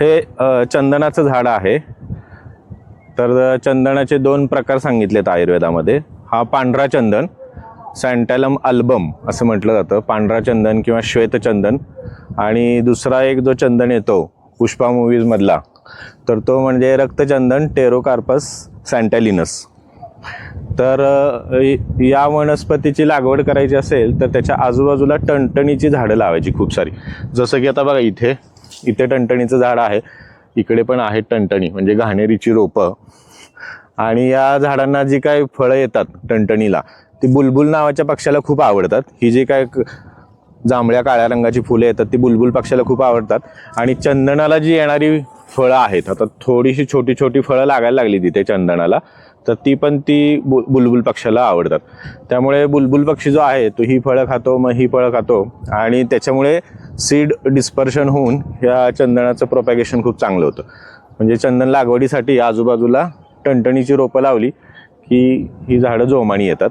हे चंदनाचं झाड आहे. तर चंदनाचे 2 प्रकार सांगितलेत आयुर्वेदामध्ये. हा पांढरा चंदन, सॅन्टॅलम अल्बम असं म्हटलं जातं, पांढरा चंदन किंवा श्वेतचंदन. आणि दुसरा एक जो चंदन येतो पुष्पा मूव्हीजमधला, तर तो म्हणजे रक्तचंदन, टेरोकार्पस सॅन्टॅलिनस. तर या वनस्पतीची लागवड करायची असेल तर त्याच्या आजूबाजूला टणटणीची झाडं लावायची खूप सारी. जसं की आता बघा इथे टणटणीचं झाड आहे, इकडे पण आहेत टणटणी म्हणजे घाणेरीची रोपं. आणि या झाडांना जी काय फळं येतात टणटणीला, ती बुलबुल नावाच्या पक्ष्याला खूप आवडतात. ही जी काय जांभळ्या काळ्या रंगाची फुले येतात ती बुलबुल पक्ष्याला खूप आवडतात. आणि चंदनाला जी येणारी फळं आहेत, आता थोडीशी छोटी छोटी फळं लागायला लागली तिथे चंदनाला, तर ती बुलबुल पक्ष्याला आवडतात. त्यामुळे बुलबुल पक्षी जो आहे तो ही फळं खातो, मग ही फळं खातो, आणि त्याच्यामुळे सीड डिस्पर्शन होऊन या चंदनाचं प्रोपॅगेशन खूप चांगलं होतं. म्हणजे चंदन लागवडीसाठी आजूबाजूला टणटणीची रोपं लावली की ही झाडं जोमानी येतात.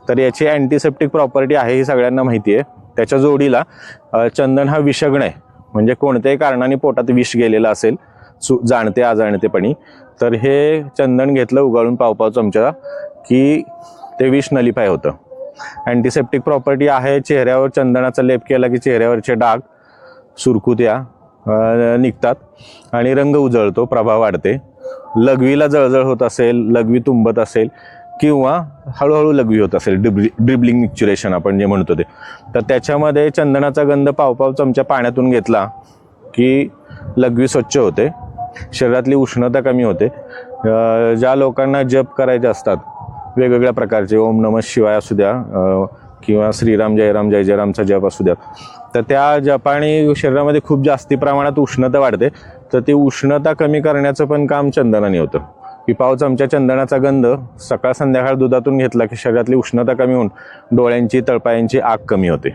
तर याची अँटीसेप्टिक प्रॉपर्टी आहे ही सगळ्यांना माहिती आहे. त्याच्या जोडीला चंदन हा विषग्न आहे, म्हणजे कोणत्याही कारणाने पोटात विष गेलेलं असेल जाणते अजाणतेपणी, तर हे चंदन घेतलं उगाळून पाव चमचा की ते विष नलिफाय होतं. अँटीसेप्टिक प्रॉपर्टी आहे. चेहऱ्यावर चंदनाचा लेप केला की चेहऱ्यावरचे डाग, सुरकुत्या निघतात आणि रंग उजळतो, प्रभाव वाढते. लघवीला जळजळ होत असेल, लघवी तुंबत असेल किंवा हळूहळू लघवी होत असेल, ड्रिबलिंग मिक्च्युरेशन आपण जे म्हणतो ते, तर त्याच्यामध्ये चंदनाचा गंध पाव चमचा पाण्यातून घेतला की लघवी स्वच्छ होते, शरीरातली उष्णता कमी होते. ज्या लोकांना जप करायचे असतात वेगवेगळ्या प्रकारचे, ओम नमः शिवाय असू द्या किंवा श्रीराम जयराम जय जयरामचा जप असू द्या, तर त्या जपाने शरीरामध्ये खूप जास्ती प्रमाणात उष्णता वाढते. तर ती उष्णता कमी करण्याचं पण काम चंदनाने होतं. की पाव चमचा चंदनाचा गंध सकाळ संध्याकाळ दुधातून घेतला की शरीरातली उष्णता कमी होऊन डोळ्यांची, तळपायांची आग कमी होते.